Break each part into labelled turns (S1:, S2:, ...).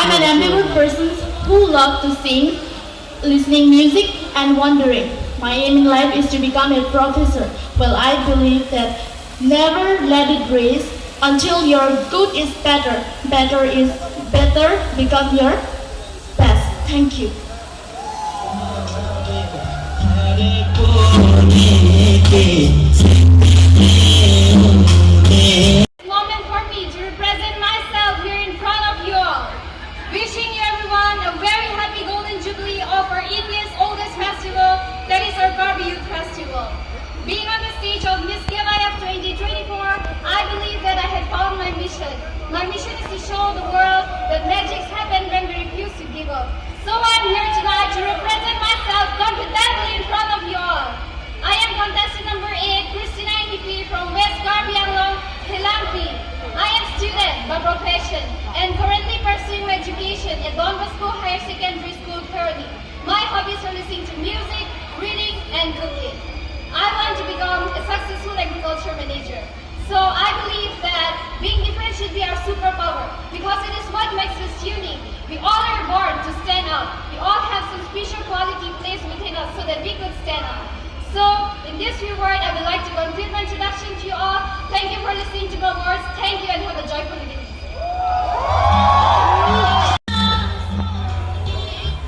S1: I'm an ambivert person who loves to sing, listening music, and wandering. My aim in life is to become a professor. Well, I believe that never let it race until your good is better. Better is better, become your best. Thank you.
S2: Moment for me to represent myself here in front of you all. Wishing you everyone a very happy Golden Jubilee of our India's oldest festival, that is our Garbi Youth Festival. Being on the stage of Miss KYF 2024, I believe that I had found my mission. My mission is to show the world that magics happen when we refuse to give up. So I'm here tonight to represent myself confidently in front of you all. I am contestant number 8, Christina Hippie from West Garbi Anglong, Helampi. I am student by profession and currently pursuing my education at Don Bosco Higher Secondary School, Peroni. My hobbies are listening to music, reading, and cooking. I want to become a successful agriculture manager. So I believe that being different should be our superpower because it is what makes us unique. We all are born to stand out. We all have some special quality placed within us so that we could stand out. So, in this reward, I would like to conclude my introduction to you all. Thank you for listening to my words. Thank you and have a joyful evening.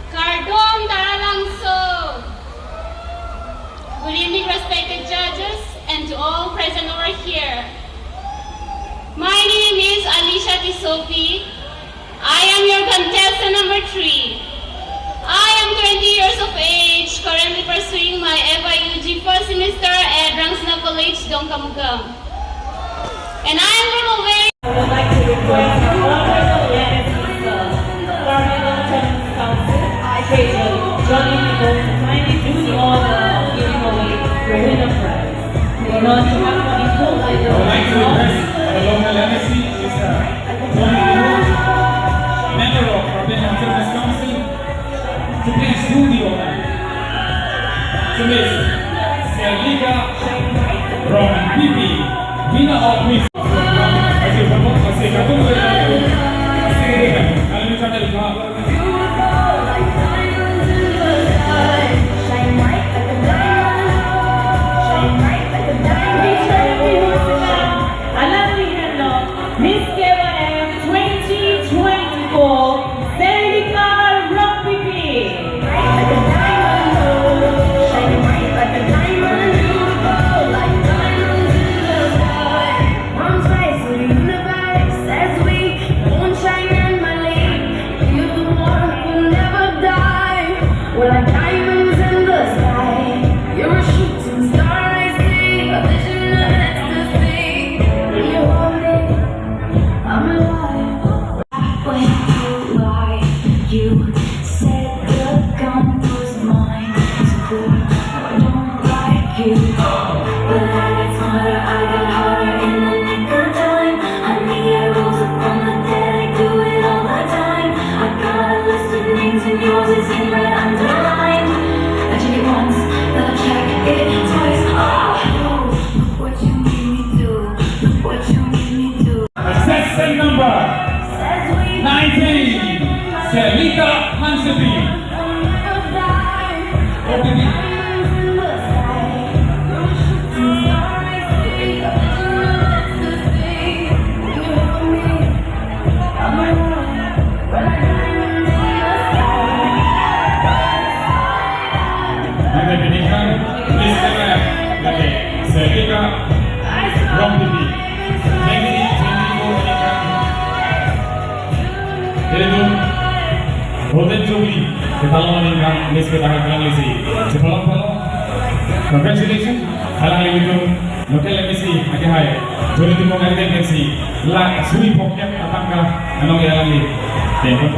S2: Kardong Daralangso. Good evening, respected judges, and to all present over here. My name is Alicia Tisopi. I am your contestant number 3. I am 20 years of age, currently pursuing my FIUG first semester at Rangsna College, Dongkamugam. And I am from a very...
S3: I would like to request Honorable Legacy Governmental Tenants Council, Treasurer Johnny Nico, to kindly do the honor of giving away the winner prize. In order to have money full, I would like to request our local legacy is Johnny Nico, member of Provincial Tenants Council, to please do the honor to Miss Selika from PP, winner of Miss. Masih katong alam niyo channel ka. Miss KYF 2024, Selika Rompipi. Contestant number 19, Selika Hansebi. Selika Rompipi. Itu Golden Jubilee kita meningkat Miss kita akan lisi. Sebelum congratulations halang itu local emisi aja hai. Jadi tu mau ngerti emisi lah suri pokok atangkah anong yalang ni. Thank you.